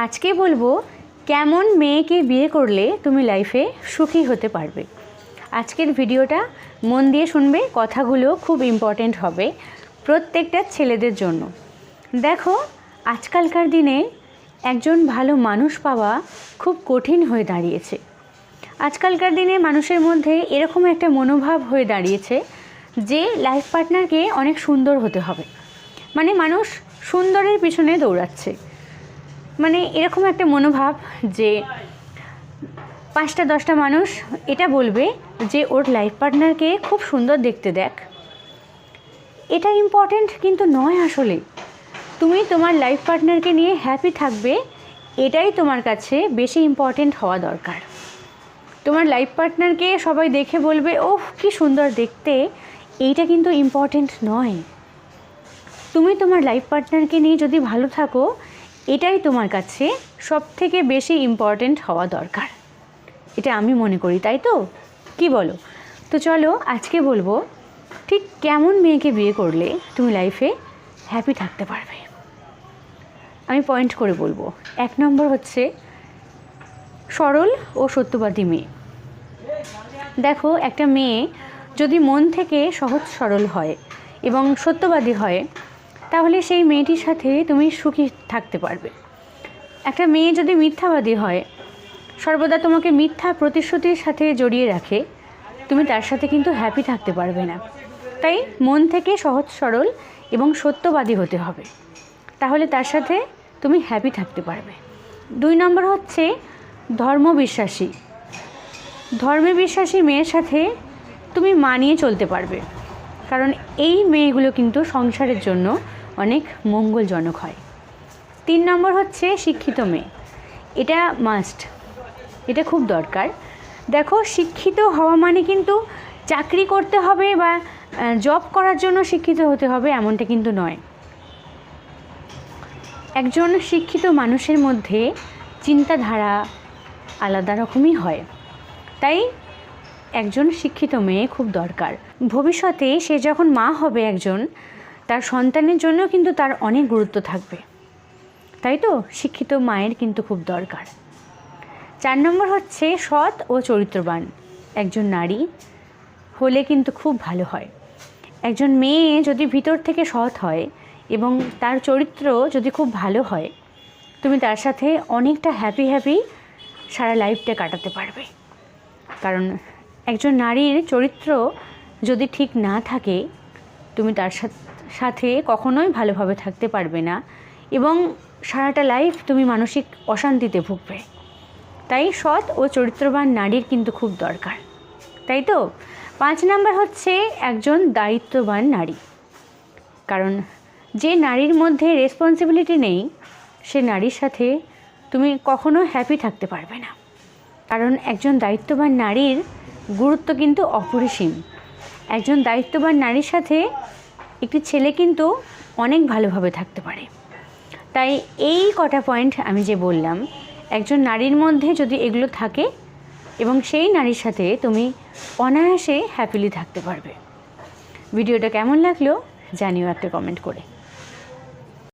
আজকে বলবো কেমন মেয়েকে বিয়ে করলে তুমি লাইফে সুখী হতে পারবে। আজকের ভিডিওটা মন দিয়ে শুনবে, কথাগুলো খুব ইম্পর্ট্যান্ট হবে প্রত্যেকটা ছেলেদের জন্য। দেখো, আজকালকার দিনে একজন ভালো মানুষ পাওয়া খুব কঠিন হয়ে দাঁড়িয়েছে। আজকালকার দিনে মানুষের মধ্যে এরকম একটা মনোভাব হয়ে দাঁড়িয়েছে যে লাইফ পার্টনারকে অনেক সুন্দর হতে হবে, মানে মানুষ সুন্দরের পিছনে দৌড়াচ্ছে। মানে এরকম একটা মনোভাব যে 5টা 10টা মানুষ এটা বলবে যে ওর লাইফ পার্টনারকে খুব সুন্দর দেখতে দেখ। এটা ইম্পর্ট্যান্ট কিন্তু নয়। আসলে তুমি তোমার লাইফ পার্টনারকে নিয়ে হ্যাপি থাকবে, এটাই তোমার কাছে বেশি ইম্পর্ট্যান্ট হওয়া দরকার। তোমার লাইফ পার্টনারকে সবাই দেখে বলবে ওহ কি সুন্দর দেখতে, এইটা কিন্তু ইম্পর্ট্যান্ট নয়। তুমি তোমার লাইফ পার্টনারকে নিয়ে যদি ভালো থাকো, এটাই তোমার কাছে সবথেকে বেশি ইম্পর্ট্যান্ট হওয়া দরকার। এটা আমি মনে করি, তাই তো? কি বলো? তো চলো আজকে বলবো ঠিক কেমন মেয়েকে বিয়ে করলে তুমি লাইফে হ্যাপি থাকতে পারবে। আমি পয়েন্ট করে বলবো। 1 নম্বর হচ্ছে সরল ও সত্যবাদী মেয়ে। দেখো, একটা মেয়ে যদি মন থেকে সহজ সরল হয় এবং সত্যবাদী হয়, তাহলে সেই মেয়েটির সাথে তুমি সুখী থাকতে পারবে। একটা মেয়ে যদি মিথ্যাবাদী হয়, সর্বদা তোমাকে মিথ্যা প্রতিশ্রুতির সাথে জড়িয়ে রাখে, তুমি তার সাথে কিন্তু হ্যাপি থাকতে পারবে না। তাই মন থেকে সহজ সরল এবং সত্যবাদী হতে হবে, তাহলে তার সাথে তুমি হ্যাপি থাকতে পারবে। 2 নম্বর হচ্ছে ধর্মবিশ্বাসী। ধর্মে বিশ্বাসী মেয়ের সাথে তুমি মানিয়ে চলতে পারবে, কারণ এই মেয়েগুলো কিন্তু সংসারের জন্য অনেক মঙ্গলজনক হয়। 3 নম্বর হচ্ছে শিক্ষিত মেয়ে। এটা মাস্ট, এটা খুব দরকার। দেখো, শিক্ষিত হওয়া মানে কিন্তু চাকরি করতে হবে বা জব করার জন্য শিক্ষিত হতে হবে এমনটা কিন্তু নয়। একজন শিক্ষিত মানুষের মধ্যে চিন্তাধারা আলাদা রকমই হয়, তাই একজন শিক্ষিত মেয়ে খুব দরকার। ভবিষ্যতে সে যখন মা হবে একজন, তার সন্তানের জন্য কিন্তু তার অনেক গুরুত্ব থাকবে, তাই তো শিক্ষিত মায়ের কিন্তু খুব দরকার। 4 নম্বর হচ্ছে সৎ ও চরিত্রবান একজন নারী হলে কিন্তু খুব ভালো হয়। একজন মেয়ে যদি ভিতর থেকে সৎ হয় এবং তার চরিত্র যদি খুব ভালো হয়, তুমি তার সাথে অনেকটা হ্যাপি সারা লাইফটা কাটাতে পারবে। কারণ একজন নারীর চরিত্র যদি ঠিক না থাকে, তুমি তার সাথে কখনোই ভালোভাবে থাকতে পারবে না এবং সারাটা লাইফ তুমি মানসিক অশান্তিতে ভুগবে। তাই সৎ ও চরিত্রবান নারীর কিন্তু খুব দরকার, তাই তো? 5 নম্বর হচ্ছে একজন দায়িত্ববান নারী। কারণ যে নারীর মধ্যে রেসপন্সিবিলিটি নেই, সে নারীর সাথে তুমি কখনো হ্যাপি থাকতে পারবে না। কারণ একজন দায়িত্ববান নারীর গুরুত্ব কিন্তু অপরিসীম। একজন দায়িত্ববান নারীর সাথে একটি ছেলে কিন্তু অনেক ভালোভাবে থাকতে পারে। তাই এই কটা পয়েন্ট আমি যে বললাম, একজন নারীর মধ্যে যদি এগুলো থাকে এবং সেই নারীর সাথে তুমি অনায়াসে হ্যাপিলি থাকতে পারবে। ভিডিওটা কেমন লাগলো জানিও একটা কমেন্ট করে।